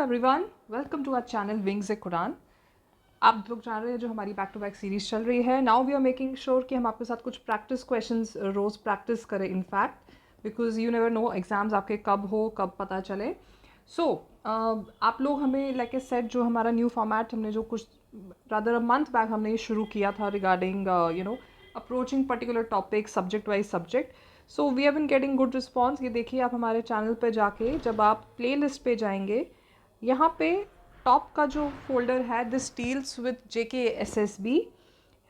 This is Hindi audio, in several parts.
Everyone, welcome to our channel wings a Quran. आप लोग जान रहे हैं जो हमारी बैक टू बैक सीरीज चल रही है। Now we are making sure कि हम आपके साथ कुछ प्रैक्टिस क्वेश्चंस रोज़ प्रैक्टिस करें, in fact because you never know exams आपके कब हो कब पता चले। सो आप लोग हमें लाइक ए सेट जो हमारा न्यू फॉर्मेट हमने जो कुछ रादर अ मंथ बैक हमने ये शुरू किया था regarding approaching particular topic subject wise subject. So we have been getting good response. ये देखिए आप हमारे चैनल पे जाके जब आप प्ले लिस्ट पे जाएंगे, यहाँ पे टॉप का जो फोल्डर है this deals with JKSSB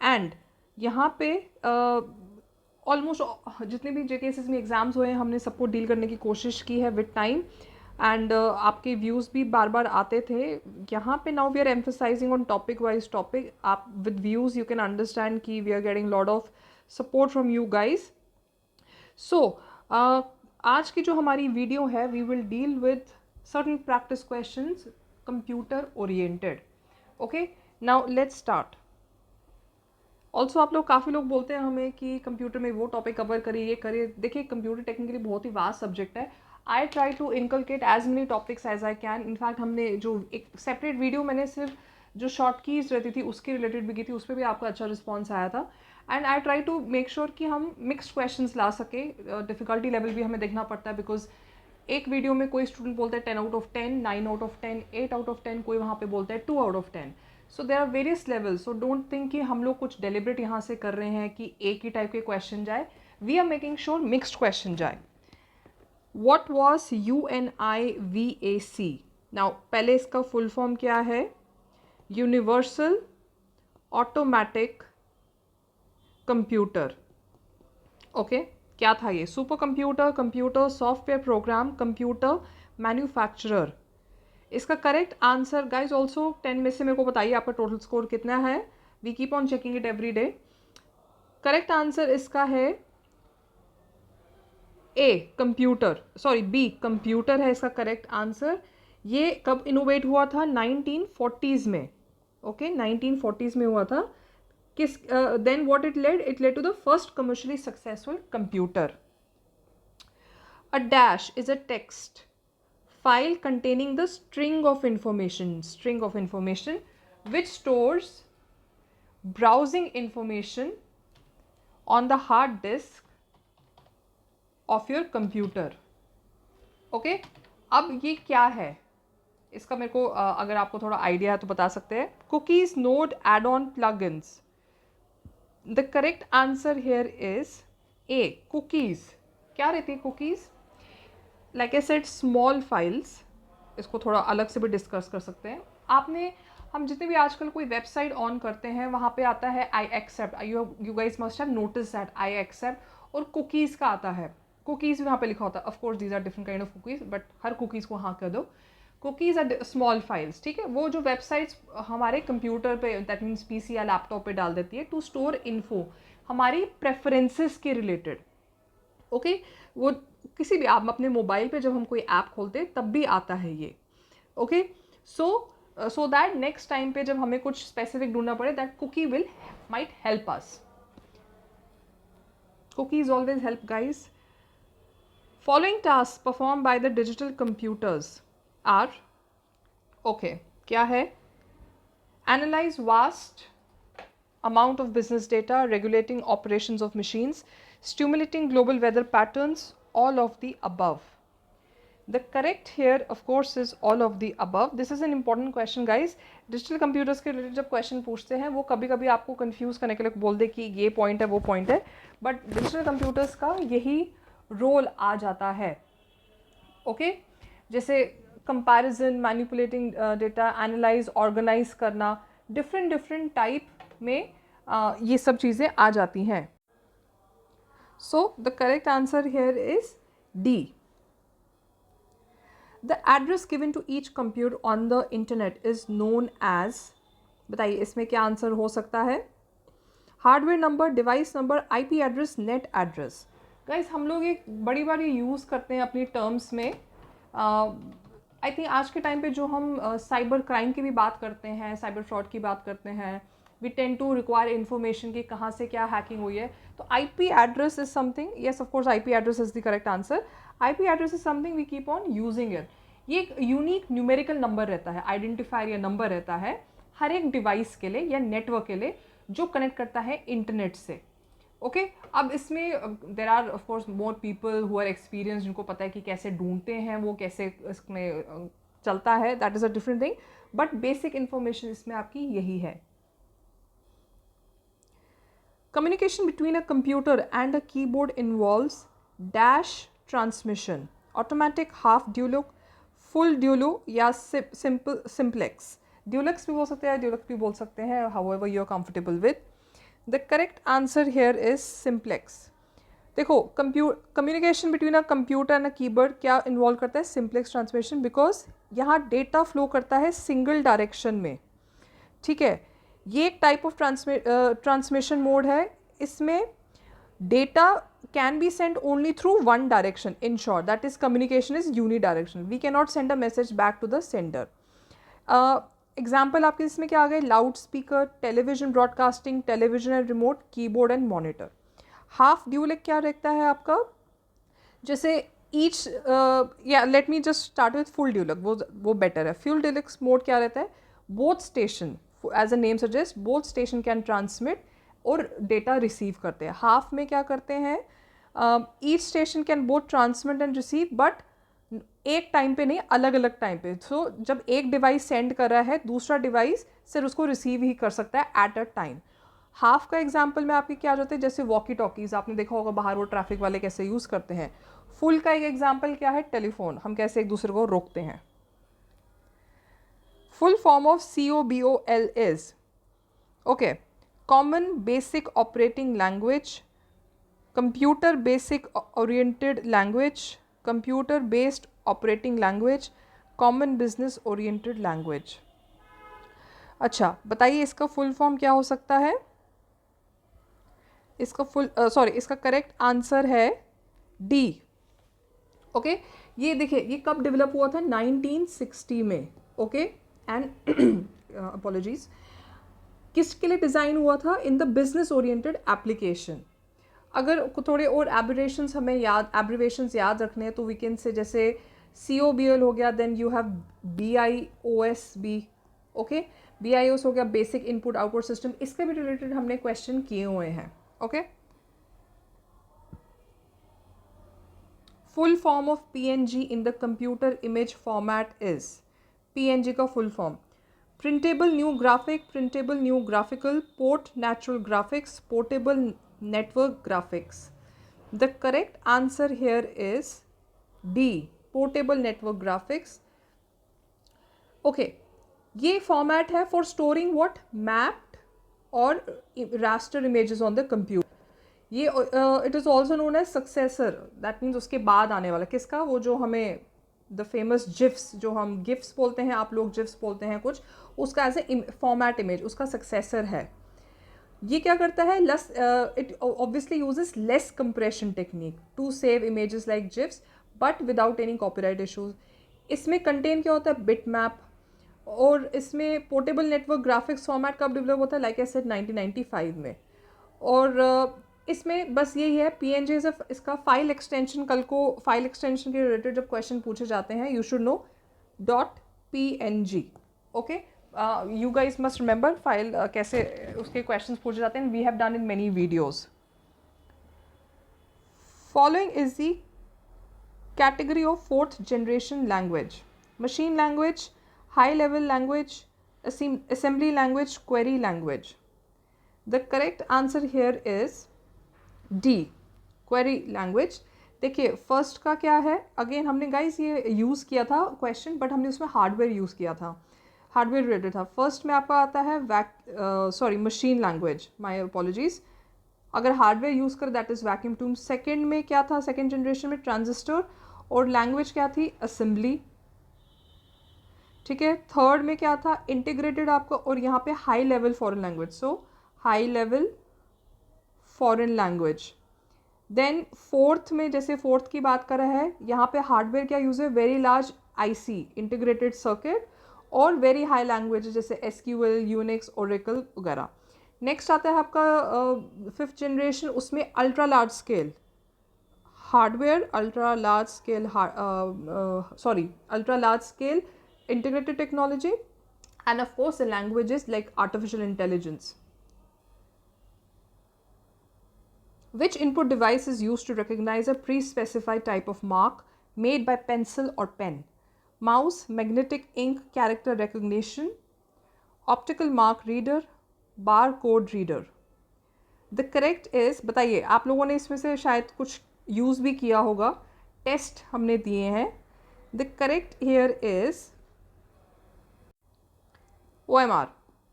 and यहाँ पे ऑलमोस्ट जितने भी JKSSB एग्ज़ाम्स हुए हैं हमने सबको डील करने की कोशिश की है विद टाइम एंड आपके व्यूज़ भी बार बार आते थे। यहाँ पे now we are emphasising on topic wise topic. आप with views you can understand कि we are getting lot of support from you guys. So आज की जो हमारी वीडियो है we will deal with certain practice questions computer oriented. Okay, now let's start. Also आप लोग काफ़ी लोग बोलते हैं हमें कि कंप्यूटर में वो टॉपिक कवर करिए ये करिए। देखिए कंप्यूटर टेक्निकली बहुत ही वास्ट सब्जेक्ट है। I try to inculcate as many topics as I can. In fact हमने जो एक सेपरेट वीडियो मैंने सिर्फ जो शॉर्ट कीज रहती थी उसके रिलेटेड भी की थी, उस पर भी आपका अच्छा रिस्पॉन्स आया था। And I try to make sure कि हम मिक्सड क्वेश्चंस ला सके। डिफ़िकल्टी लेवल भी हमें देखना पड़ता है बिकॉज एक वीडियो में कोई स्टूडेंट बोलता है 10 out of 10, 9 out of 10, 8 out of 10, कोई वहाँ पे बोलता है 2 out of 10। So there are various levels. So don't think कि हम लोग कुछ डेलिब्रेट यहाँ से कर रहे हैं कि एक ही टाइप के क्वेश्चन जाए। We are making sure mixed question जाए। What was UNIVAC? नाउ पहले इसका फुल फॉर्म क्या है? Universal automatic computer. ओके, क्या था ये? Super computer, computer software program, computer manufacturer. इसका करेक्ट आंसर गाइज ऑल्सो 10 में से मेरे को बताइए आपका टोटल स्कोर कितना है। We keep on checking it every day. Correct answer इसका है A computer, sorry B computer है इसका करेक्ट आंसर। ये कब इनोवेट हुआ था? 1940s में। ओके, 1940s में हुआ था। किस then what it led to the first commercially successful computer. A dash is a text file containing the string of information which stores browsing information on the hard disk of your computer. Okay, अब ये क्या है? इसका मेरे को अगर आपको थोड़ा आइडिया है तो बता सकते हैं। Cookies, Node, add-on, plugins. The correct answer here is A. Cookies. क्या रहती है cookies? Like I said small files. इसको थोड़ा अलग से भी डिस्कस कर सकते हैं। हम जितने भी आजकल कोई वेबसाइट ऑन करते हैं वहाँ पे आता है I accept. You guys must have notice that I accept. और कुकीज़ का आता है, कुकीज़ भी वहाँ पे लिखा होता है। Of course these are different kind of cookies, but हर कुकीज़ को हाँ कर दो। कुकीज़ आर स्मॉल फाइल्स, ठीक है। वो जो वेबसाइट्स हमारे कंप्यूटर पे दैट मीन्स PC या लैपटॉप पे डाल देती है टू स्टोर इन्फो हमारी प्रेफरेंसेस के रिलेटेड। ओके, वो किसी भी आप अपने मोबाइल पे जब हम कोई ऐप खोलते हैं तब भी आता है ये। Okay, so that next time पे जब हमें कुछ स्पेसिफिक ढूंढना पड़े that cookie will might help us. Cookies always help guys. Following tasks performed by the digital computers are, okay, क्या है? Analyze vast amount of business data, regulating operations of machines, stimulating global weather patterns, all of the above. The correct here of course is all of the above. This is an important question guys. Digital computers के रिलेटेड जब क्वेश्चन पूछते हैं वो कभी कभी आपको कंफ्यूज करने के लिए बोल दे कि ये पॉइंट है वो पॉइंट है, बट डिजिटल कंप्यूटर्स का यही रोल आ जाता है। ओके, जैसे comparison, manipulating data, analyze, organize करना, डिफरेंट टाइप में ये सब चीज़ें आ जाती हैं। So the correct answer here is D. The address given to each computer on the internet is known as, बताइए इसमें क्या आंसर हो सकता है? Hardware number, device number, IP address, net address. Guys हम लोग एक बड़ी बार ये यूज़ करते हैं अपनी टर्म्स में। आई थिंक आज के टाइम पे जो हम साइबर क्राइम की भी बात करते हैं, साइबर फ्रॉड की बात करते हैं, we tend to require information कि कहाँ से क्या हैकिंग हुई है। तो IP address is something, yes of course IP address is the correct answer. IP address is something we keep on using it. ये एक यूनिक न्यूमेरिकल नंबर रहता है, आइडेंटिफायर या नंबर रहता है हर एक डिवाइस के लिए या नेटवर्क के लिए जो कनेक्ट करता है इंटरनेट से। ओके अब इसमें there are of course more people who are experience, जिनको पता है कि कैसे ढूंढते हैं वो, कैसे इसमें चलता है, that is a different thing, but basic information इसमें आपकी यही है। Communication between a computer and a keyboard involves dash transmission, automatic, half dual, full dual या simple simplex. Dualex भी बोल सकते हैं, dualex भी बोल सकते हैं, however you are comfortable with. The correct answer here is simplex. देखो communication between a computer and a keyboard क्या इन्वॉल्व करता है, सिंप्लेक्स ट्रांसमिशन, बिकॉज यहाँ डेटा फ्लो करता है सिंगल डायरेक्शन में। ठीक है, ये एक टाइप ऑफ ट्रांसमिशन मोड है, इसमें data can be send only through one direction, in short that is communication is uni direction, we can not send a message back to the sender. Example आपके इसमें क्या आ गए, loud speaker, television broadcasting, television and remote, keyboard and monitor. Half duplex क्या रहता है आपका, जैसे ईच या let me just start with full duplex, वो बेटर है। फुल ड्यूलेक्स मोड क्या रहता है, both station as a name suggest both station can transmit और डेटा रिसीव करते हैं। हाफ में क्या करते हैं, each station can both transmit and receive, but एक टाइम पे नहीं, अलग अलग टाइम पे। सो जब एक डिवाइस सेंड कर रहा है दूसरा डिवाइस सिर्फ उसको रिसीव ही कर सकता है एट अ टाइम। हाफ का एग्जाम्पल में आपके क्या होते हैं, जैसे वॉकी टॉकीज आपने देखा होगा बाहर वो ट्रैफिक वाले कैसे यूज़ करते हैं। फुल का एक एग्जाम्पल क्या है, टेलीफोन, हम कैसे एक दूसरे को रोकते हैं। Full form of COBOL is okay, common basic operating language, computer basic oriented language, computer based operating language, common business oriented language. अच्छा बताइए इसका फुल फॉर्म क्या हो सकता है, इसका इसका करेक्ट आंसर है डी। ओके ये देखिए ये कब डेवलप हुआ था, 1960 में। ओके एंड अपॉलॉजीज, किसके लिए डिज़ाइन हुआ था, in the business oriented application. अगर थोड़े और एब्रिवेशंस हमें एब्रिवेशंस याद रखने हैं तो वी कैन से, जैसे COBOL हो गया, then you have BIOSB। Okay BIOS हो गया, बेसिक इनपुट आउटपुट सिस्टम, इसके भी रिलेटेड हमने क्वेश्चन किए हुए हैं। Okay full form of PNG in the computer image format is, PNG का full form printable new graphic, printable new graphical, port natural graphics, portable network graphics. The correct answer here is D, portable network graphics. Okay ये format है for storing what, mapped or raster images on the computer. ये it is also known as successor, that means उसके बाद आने वाला किसका, वो जो हमें the famous GIFs, जो हम GIFs बोलते हैं, आप लोग GIFs बोलते हैं कुछ, उसका एज ए फॉर्मेट इमेज उसका सक्सेसर है। ये क्या करता है, it obviously uses less compression technique to save images like GIFs but without any copyright issues. इसमें कंटेन क्या होता है, बिट मैप, और इसमें पोर्टेबल नेटवर्क ग्राफिक्स फॉर्मेट कब डेवलप होता है, लाइक आई सेड 1995 में। और इसमें बस यही है, PNG इसका फाइल एक्सटेंशन, कल को फाइल एक्सटेंशन के रिलेटेड जब क्वेश्चन पूछे जाते हैं, you should know .PNG। Okay you guys must remember file कैसे उसके क्वेश्चंस पूछे जाते हैं, we have done in many videos. Following is the category of fourth generation language: machine language, high level language, assembly language, query language. The correct answer here is D, query language. देखिए फर्स्ट का क्या है, अगेन हमने गाइस ये यूज़ किया था क्वेश्चन, बट हमने उसमें हार्डवेयर यूज़ किया था, हार्डवेयर रिलेटेड था। फर्स्ट में आपका आता है मशीन लैंग्वेज, माय अपॉलॉजीज, अगर हार्डवेयर यूज़ कर that is vacuum tune. Second में क्या था, सेकेंड जनरेशन में ट्रांजिस्टर, और लैंग्वेज क्या थी, असेंबली। ठीक है, थर्ड में क्या था, इंटीग्रेटेड आपका, और यहाँ पे high level foreign language, so high level foreign language. Then fourth में, जैसे फोर्थ की बात कर रहा है, यहाँ पे हार्डवेयर क्या यूज़ है, very large IC integrated circuit, और वेरी हाई लैंग्वेज जैसे SQL, यूनिक्स, ओरेकल वगैरह। नेक्स्ट आता है आपका फिफ्थ जनरेशन, उसमें ultra large scale, hardware, ultra large scale ultra large scale integrated technology, and of course the languages like artificial intelligence. Which input device is used to recognize a pre-specified type of mark made by pencil or pen? Mouse, magnetic ink character recognition, optical mark reader, barcode reader. The correct is, बताइए आप लोगों ने इसमें से शायद कुछ यूज़ भी किया होगा, टेस्ट हमने दिए हैं. The correct here is OMR.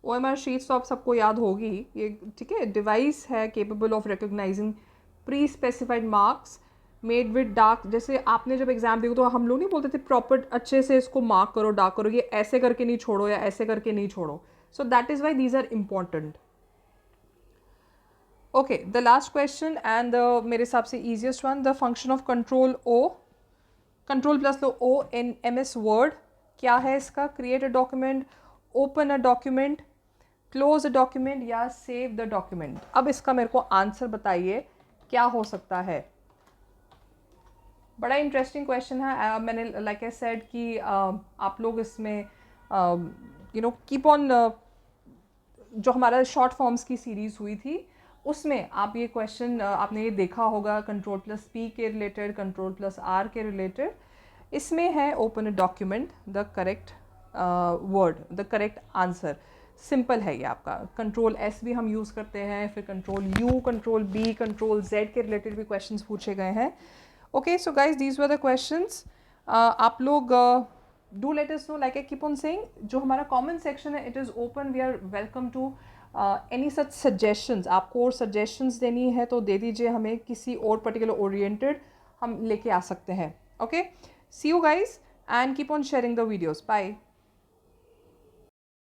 OMR sheets तो आप सबको याद होगी, ये ठीक है. डिवाइस है capable of recognising pre specified marks made with dark. जैसे आपने जब एग्जाम दिया तो हम लोग नहीं बोलते थे प्रॉपर अच्छे से इसको मार्क करो, डार्क करो, ये ऐसे करके नहीं छोड़ो या ऐसे करके नहीं छोड़ो. So that is why these are important. Okay, the last question and मेरे हिसाब से easiest one. The function of control O, control plus लो ओ इन MS वर्ड क्या है इसका? Create a document, open a document, close a document या सेव द डॉक्यूमेंट. अब इसका मेरे को आंसर बताइए क्या हो सकता है. बड़ा इंटरेस्टिंग क्वेश्चन है. मैंने लाइक आई सेड कि आप लोग इसमें कीप ऑन, जो हमारा शॉर्ट फॉर्म्स की सीरीज़ हुई थी उसमें आप ये क्वेश्चन आपने ये देखा होगा, कंट्रोल प्लस P के रिलेटेड, कंट्रोल प्लस R के रिलेटेड. इसमें है open a document the correct word, the correct answer. Simple है ये आपका. कंट्रोल S भी हम यूज़ करते हैं, फिर control U, control B, control Z के रिलेटेड भी क्वेश्चंस पूछे गए हैं. Okay, so guys these were the questions. आप लोग do let us know, like I keep on saying, जो हमारा कमेंट सेक्शन है it is open. We are welcome to any such suggestions. आपको और सजेशंस देनी है तो दे दीजिए हमें, किसी और पर्टिकुलर ओरिएंटेड हम लेके आ सकते हैं. Okay, see you guys and keep on sharing the videos. Bye.